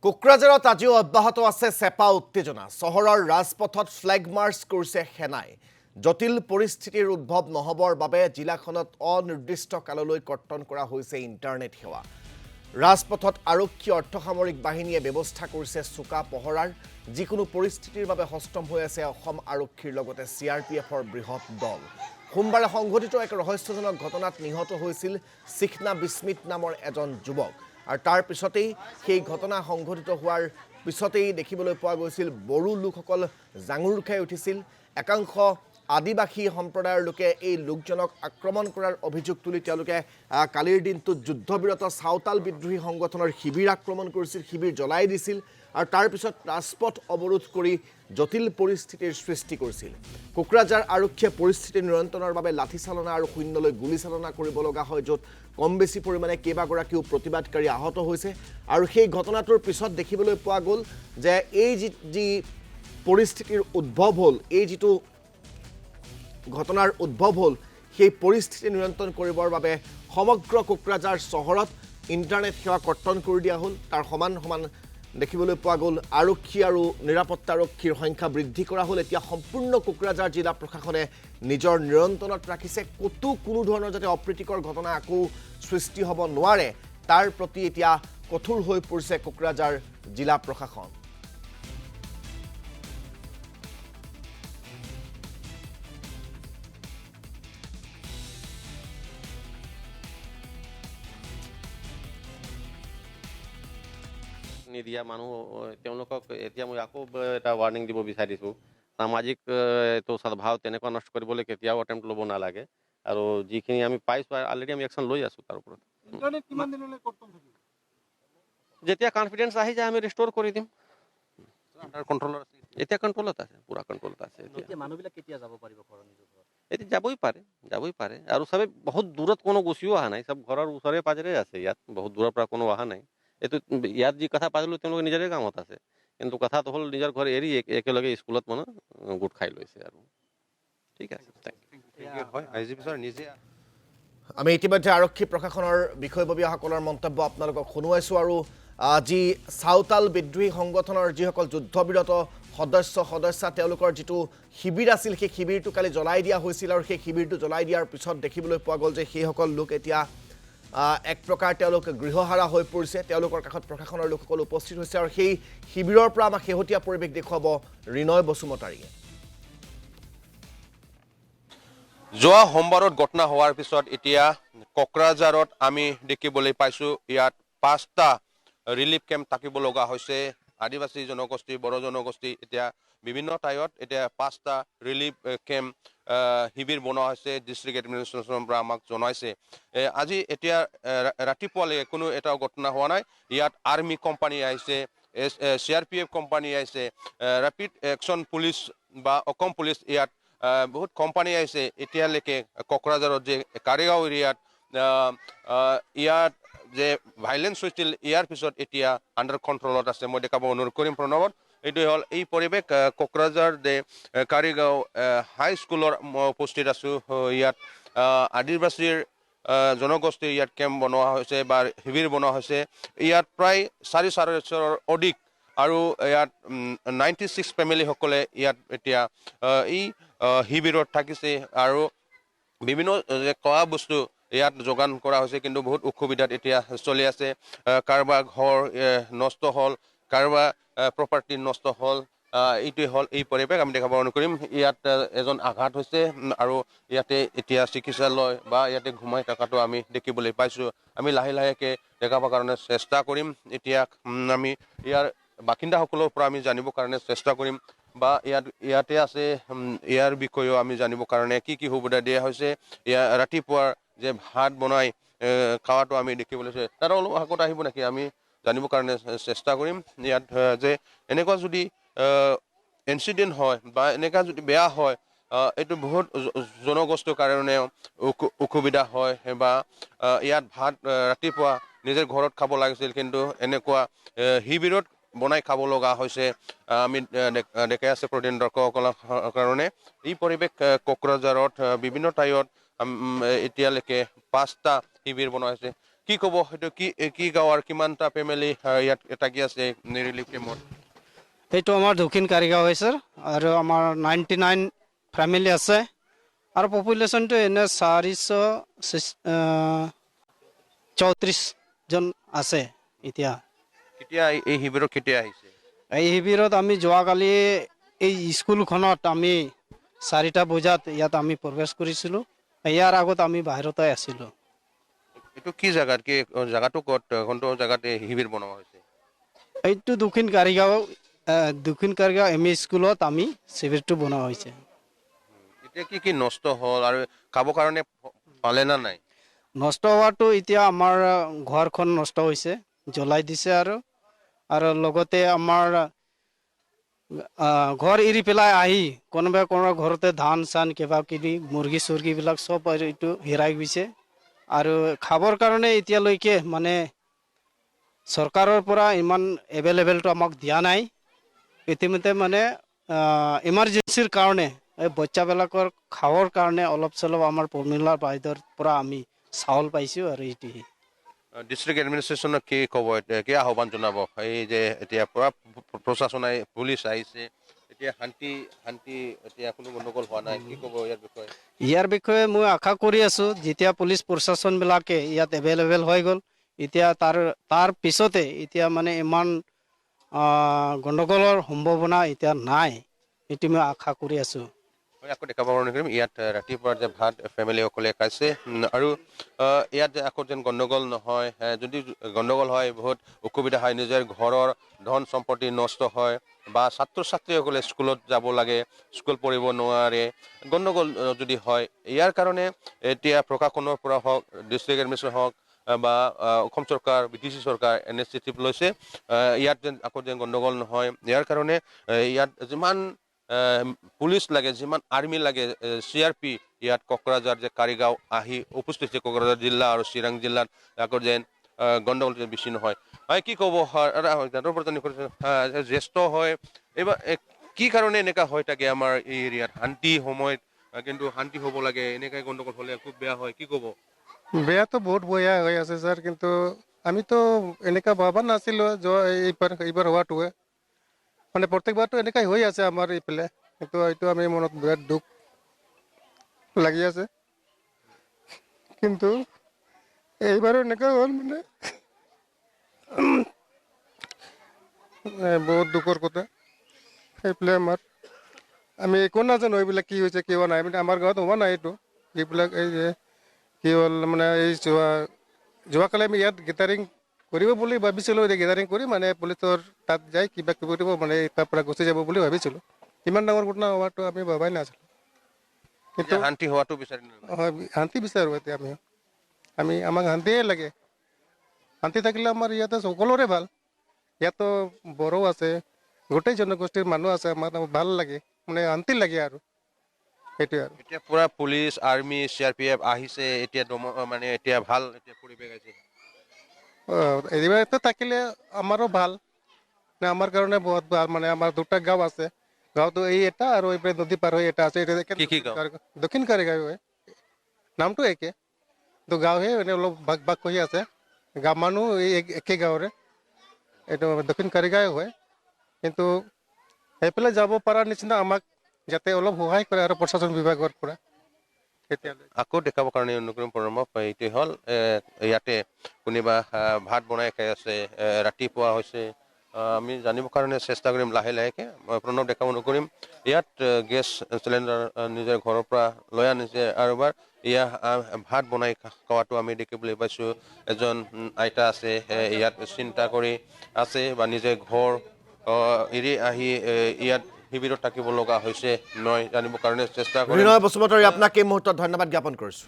কোকৰাঝাৰত আজিও অব্যাহত আছে চেপা উত্তেজনা চহৰৰ ৰাজপথত ফ্লেগ মাৰ্চ কৰিছে সেনাই জটিল পৰিস্থিতিৰ উদ্ভৱ নহবৰ বাবে জিলাখনত অনিৰ্দিষ্ট কাললৈ কৰ্তন কৰা হৈছে ইণ্টাৰনেট সেৱা ৰাজপথত আৰক্ষী অৰ্থসামৰিক বাহিনীয়ে ব্যৱস্থা কৰিছে চুকা পহৰাৰ যিকোনো পৰিস্থিতিৰ বাবে হস্তম হৈ আছে অসম আৰক্ষীৰ লগতে চিআৰপিএফৰ বৃহৎ দল সোমবাৰে সংঘটিত এক ৰহস্যজনক ঘটনাত নিহত হৈছিল সিখনা বিস্মিত নামৰ এজন যুৱক আৰু তাৰ পিছতেই সেই ঘটনা সংঘটিত হোৱাৰ পিছতেই দেখিবলৈ পোৱা গৈছিল বড়ো লোকসকল জাঙুৰ খাই উঠিছিল একাংশ আদিবাসী সম্প্ৰদায়ৰ লোকে এই লোকজনক আক্ৰমণ কৰাৰ অভিযোগ তুলি তেওঁলোকে কালিৰ দিনটোত যুদ্ধবিৰত সাঁওতাল বিদ্ৰোহী সংগঠনৰ শিবিৰ আক্ৰমণ কৰিছিল শিবিৰ জ্বলাই দিছিল আৰু তাৰ পিছত ৰাজপথ অৱৰোধ কৰি জটিল পৰিস্থিতিৰ সৃষ্টি কৰিছিল কোকৰাঝাৰ আৰক্ষীয়ে পৰিস্থিতি নিয়ন্ত্ৰণৰ বাবে লাঠিচালনা আৰু শূন্যলৈ গুলীচালনা কৰিব লগা হয় য'ত কম বেছি পৰিমাণে কেইবাগৰাকীও প্ৰতিবাদকাৰী আহত হৈছে আৰু সেই ঘটনাটোৰ পিছত দেখিবলৈ পোৱা গ'ল যে এই যি পৰিস্থিতিৰ উদ্ভৱ হ'ল এই যিটো ঘটনাৰ উদ্ভৱ হ'ল সেই পৰিস্থিতি নিয়ন্ত্ৰণ কৰিবৰ বাবে সমগ্ৰ কোকৰাঝাৰ চহৰত ইণ্টাৰনেট সেৱা কৰ্তন কৰি দিয়া হ'ল তাৰ সমান দেখিবলৈ পোৱা গ'ল আৰক্ষী আৰু নিৰাপত্তাৰক্ষীৰ সংখ্যা বৃদ্ধি কৰা হ'ল এতিয়া সম্পূৰ্ণ কোকৰাঝাৰ জিলা প্ৰশাসনে নিজৰ নিয়ন্ত্ৰণত ৰাখিছে কতো কোনো ধৰণৰ যাতে অপ্ৰীতিকৰ ঘটনা আকৌ সৃষ্টি হ'ব নোৱাৰে তাৰ প্ৰতি এতিয়া কঠোৰ হৈ পৰিছে কোকৰাঝাৰ জিলা প্ৰশাসন নিদিয়া মানুহ তেওঁলোকক এতিয়া মই আকৌ এটা ৱাৰ্নিং দিব বিচাৰিছোঁ সামাজিক এইটো সদ্ভাৱ তেনেকুৱা নষ্ট কৰিবলৈ কেতিয়াও এটেম্প্ট ল'ব নালাগে আৰু যিখিনি আমি পাইছোঁ অলৰেডি আমি একশ্যন লৈ আছোঁ তাৰ ওপৰত যেতিয়া কনফিডেন্স আহি যায় আমি ৰিষ্ট'ৰ কৰি দিম আণ্ডাৰ কণ্ট্ৰলত আছে এতিয়া কণ্ট্ৰলত আছে পুৰা কণ্ট্ৰলত আছে এতিয়া মানুহবিলাক কেতিয়া যাব পাৰিব ঘৰৰ নিজৰ ঘৰত এতিয়া যাবই পাৰে আৰু চবে বহুত দূৰত কোনো গুচিও অহা নাই চব ঘৰৰ ওচৰে পাজৰে আছে ইয়াত বহুত দূৰৰ পৰা কোনো অহা নাই এইটো ইয়াত যি কথা পাতিলোঁ তেওঁলোকে নিজৰে কামত আছে কিন্তু কথাটো হ'ল নিজৰ ঘৰ এৰি একেলগে স্কুলত মানে গোট খাই লৈছে আৰু ঠিক আছে নিজে আমি ইতিমধ্যে আৰক্ষী প্ৰশাসনৰ বিষয়ববীয়াসকলৰ মন্তব্য আপোনালোকক শুনুৱাইছোঁ আৰু যি সাঁওতাল বিদ্ৰোহী সংগঠনৰ যিসকল যুদ্ধবিৰত সদস্যা তেওঁলোকৰ যিটো শিবিৰ আছিল সেই শিবিৰটো কালি জ্বলাই দিয়া হৈছিল আৰু সেই শিবিৰটো জ্বলাই দিয়াৰ পিছত দেখিবলৈ পোৱা গ'ল যে সেইসকল লোক এতিয়া এক প্ৰকাৰ তেওঁলোক গৃহহাৰা হৈ পৰিছে তেওঁলোকৰ কাষত প্ৰশাসনৰ লোকসকল উপস্থিত হৈছে আৰু সেই শিবিৰৰ পৰা আমাক শেহতীয়া পৰিৱেশ দেখুৱাব ৰিনয় বসুমতাৰীয়ে যোৱা সোমবাৰত ঘটনা হোৱাৰ পিছত এতিয়া কোকৰাঝাৰত আমি দেখিবলৈ পাইছোঁ ইয়াত 5টা ৰিলিফ কেম্প থাকিব লগা হৈছে আদিবাসী জনগোষ্ঠী বড়ো জনগোষ্ঠী এতিয়া বিভিন্ন ঠাইত এতিয়া 5টা ৰিলিফ কেম্প শিবিৰ বনোৱা হৈছে ডিষ্ট্ৰিক্ট এডমিনিষ্ট্ৰেশ্যনৰ পৰা আমাক জনাইছে আজি এতিয়া ৰাতিপুৱালৈ কোনো এটা ঘটনা হোৱা নাই ইয়াত আৰ্মি কোম্পানী আহিছে চিআৰপিএফ কোম্পানী আহিছে ৰেপিড একশ্যন পুলিচ বা অসম পুলিচ ইয়াত বহুত কোম্পানী আহিছে এতিয়ালৈকে কোকৰাঝাৰত যে কাৰিগাঁও এৰিয়াত ইয়াত যে ভাইলেন্স হৈছিল ইয়াৰ পিছত এতিয়া আণ্ডাৰ কণ্ট্ৰলত আছে মই দেখাব অনুৰোধ কৰিম প্ৰণৱত এইটোৱে হ'ল এই পৰিৱেশ কোকৰাঝাৰ যে কাৰিগাঁও হাইস্কুলৰ মই উপস্থিত আছোঁ ইয়াত আদিবাসীৰ জনগোষ্ঠীৰ ইয়াত কেম্প বনোৱা হৈছে বা শিবিৰ বনোৱা হৈছে ইয়াত প্ৰায় 4,500ৰ অধিক আৰু ইয়াত 96 ফেমিলিসকলে ইয়াত এতিয়া এই শিবিৰত থাকিছে আৰু বিভিন্ন খোৱা বস্তু ইয়াত যোগান কৰা হৈছে কিন্তু বহুত অসুবিধাত এতিয়া চলি আছে কাৰোবাৰ ঘৰ নষ্ট হ'ল কাৰোবাৰ প্ৰপাৰ্টি নষ্ট হ'ল এইটোৱে হ'ল এই পৰিৱেশ আমি দেখাব অনুৰোধ কৰিম ইয়াত এজন আঘাত হৈছে আৰু ইয়াতে এতিয়া চিকিৎসালয় বা ইয়াতে ঘুমাই থকাটো আমি দেখিবলৈ পাইছোঁ আমি লাহেকৈ দেখাবৰ কাৰণে চেষ্টা কৰিম এতিয়া আমি ইয়াৰ বাসিন্দাসকলৰ পৰা আমি জানিবৰ কাৰণে চেষ্টা কৰিম বা ইয়াতে আছে ইয়াৰ বিষয়েও আমি জানিবৰ কাৰণে কি সুবিধা দিয়া হৈছে ৰাতিপুৱাৰ যে ভাত বনাই খোৱাটো আমি দেখিবলৈ তাৰ অলপ আগত আহিব নেকি আমি জানিবৰ কাৰণে চেষ্টা কৰিম ইয়াত যে এনেকুৱা যদি ইনচিডেণ্ট হয় বা এনেকুৱা যদি বেয়া হয় এইটো বহুত জনগোষ্ঠীৰ কাৰণে অসুবিধা হয় বা ইয়াত ভাত ৰাতিপুৱা নিজৰ ঘৰত খাব লাগিছিল কিন্তু এনেকুৱা শিবিৰত বনাই খাব লগা হৈছে আমি দেখাই আছে প্ৰতিদিন দৰ্শকসকলৰ কাৰণে এই পৰিৱেশ কোকৰাঝাৰত বিভিন্ন ঠাইত এতিয়ালৈকে 5টা শিবিৰ বনোৱা হৈছে কি ক'ব সেইটো কি গাঁৱৰ কিমানটা ফেমিলি ইয়াত থাকি আছে ৰিলিফ কেম্পত এইটো আমাৰ দক্ষিণ কাৰিগাঁও হয় স্যাৰ আৰু আমাৰ 99 ফ্যামিলি আছে আৰু পপুলেশ্যনটো এনে 434 জন আছে এতিয়া কেতিয়া এই শিবিৰত কেতিয়া আহিছে এই শিবিৰত আমি যোৱাকালি এই স্কুলখনত আমি 4টা বজাত ইয়াত আমি প্ৰৱেশ কৰিছিলোঁ ইয়াৰ আগত আমি বাহিৰতে আছিলোঁ এইটো কি জাগাত কি জাগাটো ক'ত কোনটো জাগাত এই শিবিৰ বনোৱা হৈছে এইটো দক্ষিণ কাৰিগাঁও এম ই স্কুলত আমি শিবিৰটো বনোৱা হৈছে এতিয়া কি নষ্ট হ'ল আৰু খাবৰ কাৰণে পালে না নাই নষ্ট হোৱাটো এতিয়া আমাৰ ঘৰখন নষ্ট হৈছে জ্বলাই দিছে আৰু লগতে আমাৰ ঘৰ এৰি পেলাই আহি কোনোবা ঘৰতে ধান চান কিবা কিবি মুৰ্গী চুৰ্গীবিলাক চব এইটো হেৰাই গৈছে আৰু খাবৰ কাৰণে এতিয়ালৈকে মানে চৰকাৰৰ পৰা ইমান এভেইলেবলটো আমাক দিয়া নাই ইতিমধ্যে মানে ইমাৰ্জেঞ্চিৰ কাৰণে এই বাচ্চাবিলাকৰ খাবৰ কাৰণে অলপ চলপ আমাৰ পৰ্মিলা বাইদেউৰ পৰা আমি চাউল পাইছোঁ আৰু এইটোৱে ডিষ্ট্ৰিক্ট এডমিনিষ্ট্ৰেশ্যনক কি ক'ব এতিয়া কি আহ্বান জনাব এই যে এতিয়া পৰা প্ৰশাসন পুলিচ আহিছে এতিয়া শান্তি এতিয়া কোনো গণ্ডগোল হোৱা নাই কি ক'ব ইয়াৰ বিষয়ে মই আশা কৰি আছোঁ যেতিয়া পুলিচ প্ৰশাসনবিলাকে ইয়াত এভেইলেবল হৈ গ'ল এতিয়া তাৰ পিছতে এতিয়া মানে ইমান গণ্ডগোলৰ সম্ভাৱনা এতিয়া নাই এইটো মই আশা কৰি আছোঁ আকৌ দেখা পাব নেকি ইয়াত ৰাতিপুৱা যে ভাত ফেমিলিসকলে খাইছে আৰু ইয়াত আকৌ যেন গণ্ডগোল নহয় যদি গণ্ডগোল হয় বহুত অসুবিধা হয় নিজৰ ঘৰৰ ধন সম্পত্তি নষ্ট হয় বা ছাত্ৰ ছাত্ৰীসকলে স্কুলত যাব লাগে স্কুল পঢ়িব নোৱাৰে গণ্ডগোল যদি হয় ইয়াৰ কাৰণে এতিয়া প্ৰশাসনৰ পৰা হওক ডিষ্ট্ৰিক্ট এডমিনিষ্ট্ৰেশ্যন হওক বা অসম চৰকাৰ BTC চৰকাৰ ইনিচিয়েটিভ লৈছে ইয়াত যেন আকৌ যেন গণ্ডগোল নহয় ইয়াৰ কাৰণে ইয়াত যিমান পুলিচ লাগে যিমান আৰ্মি লাগে CRP ইয়াত কোকৰাঝাৰ যে কাৰিগাঁও আহি উপস্থিত হৈছে কোকৰাঝাৰ জিলা আৰু চিৰাং জিলাত আকৌ যেন গণ্ডগোল যেন বেছি নহয় কি ক'ব জ্যেষ্ঠ হয় এইবাৰ কি কাৰণে এনেকা হৈ থাকে আমাৰ এই এৰিয়াত শান্তি সময়ত কিন্তু শান্তি হ'ব লাগে এনেকৈ গণ্ডগোল হ'লে খুব বেয়া হয় কি ক'ব বেয়াটো বহুত বেয়া হৈ আছে স্যার কিন্তু আমিতো এনেকা ভাবা নাছিলোঁ এইবাৰ হোৱাটোৱে মানে প্ৰত্যেকবাৰটো এনেকাই হৈ আছে আমাৰ এইফালে কিন্তু এইটো আমি মনত বিৰাট দুখ লাগি আছে কিন্তু এইবাৰো এনেকা হ'ল মানে বহুত দুখৰ কথা এইফালে আমি একো নাজানো এইবিলাক কি হৈছে কি হোৱা নাই মানে আমাৰ গাঁৱত হোৱা নাই এইটো এইবিলাক এই যে কি হ'ল মানে এই যোৱাকালি আমি ইয়াত গেটাৰিং কৰিব বুলি ভাবিছিলোঁ গেটাৰিং কৰি মানে পুলিচৰ তাত যাই কিবা কিবি কৰিব মানে তাৰ পৰা গুচি যাব বুলি ভাবিছিলোঁ ইমান ডাঙৰ ঘটনা হোৱাটো আমি ভবাই নাছিলোঁ কিন্তু শান্তি হোৱাটো বিচাৰি হয় শান্তি বিচাৰোঁ এতিয়া আমাক শান্তিয়ে লাগে শান্তি থাকিলে আমাৰ ইয়াতে সকলোৰে ভাল ইয়াতো বড়ো আছে গোটেই জনগোষ্ঠীৰ মানুহ আছে আমাৰ ভাল লাগে মানে শান্তি লাগে আৰু সেইটোৱে আৰু এতিয়া পুৰা পুলিচ আৰ্মি CRPF আহিছে এতিয়া মানে এতিয়া ভাল এতিয়া পৰিৱেশ আছে এইটো থাকিলে আমাৰো ভাল আমাৰ কাৰণে বহুত ভাল মানে আমাৰ দুটা গাঁও আছে গাঁওটো এই এটা আৰু এইফালে নদী পাৰ হৈ এটা আছে কি গাঁও? দক্ষিণ কাৰিগাঁও হয় নামটো একে তো গাঁওহে মানে অলপ ভাগ ভাগ কৰি আছে গাঁও মানুহ এই একে গাঁৱৰে এইটো দক্ষিণ কাৰিগাঁও হয় কিন্তু সেইফালে যাব পৰা নিচিনা আমাক যাতে অলপ সহায় কৰে আৰু প্ৰশাসন বিভাগৰ পৰা আকৌ দেখাবৰ কাৰণে অনুগ্ৰহ পৰামৰ্শ এইটোৱে হ'ল ইয়াতে কোনোবা ভাত বনাই খাই আছে ৰাতিপুৱা হৈছে আমি জানিবৰ কাৰণে চেষ্টা কৰিম লাহে লাহেকৈ মই প্ৰণৱ দেখাব নকৰিম ইয়াত গেছ চিলিণ্ডাৰ নিজৰ ঘৰৰ পৰা লৈ আনিছে আৰু এবাৰ ভাত বনাই খোৱাটো আমি দেখিবলৈ পাইছোঁ এজন আইতা আছে ইয়াত চিন্তা কৰি আছে বা নিজে ঘৰ এৰি আহি ইয়াত শিবিৰত থাকিব লগা হৈছে মই জানিবৰ কাৰণে চেষ্টা কৰিম ৰিনয় বসুমতাৰী আপোনাক এই মুহূৰ্তত ধন্যবাদ জ্ঞাপন কৰিছোঁ